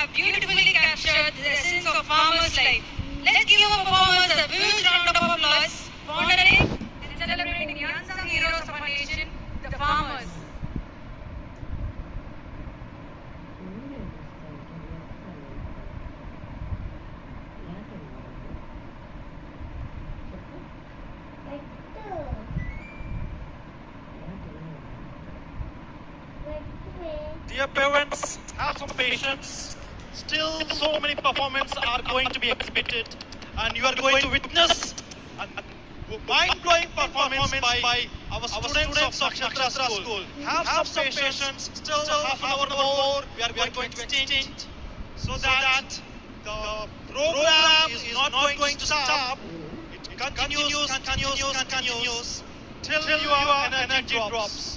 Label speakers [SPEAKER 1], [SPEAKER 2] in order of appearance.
[SPEAKER 1] have beautifully captured the essence of farmers' life. Let's give our performers a huge round of applause, honoring and celebrating the unsung heroes of our nation, the farmers.
[SPEAKER 2] Dear parents, have some patience. Still, so many performances are going to be exhibited, and you are going to witness a mind-blowing performance by our students of Nakshatra School. Have some patience. Still, half an hour more. We are going to exchange so that the program is not going to stop. It continues till your energy drops.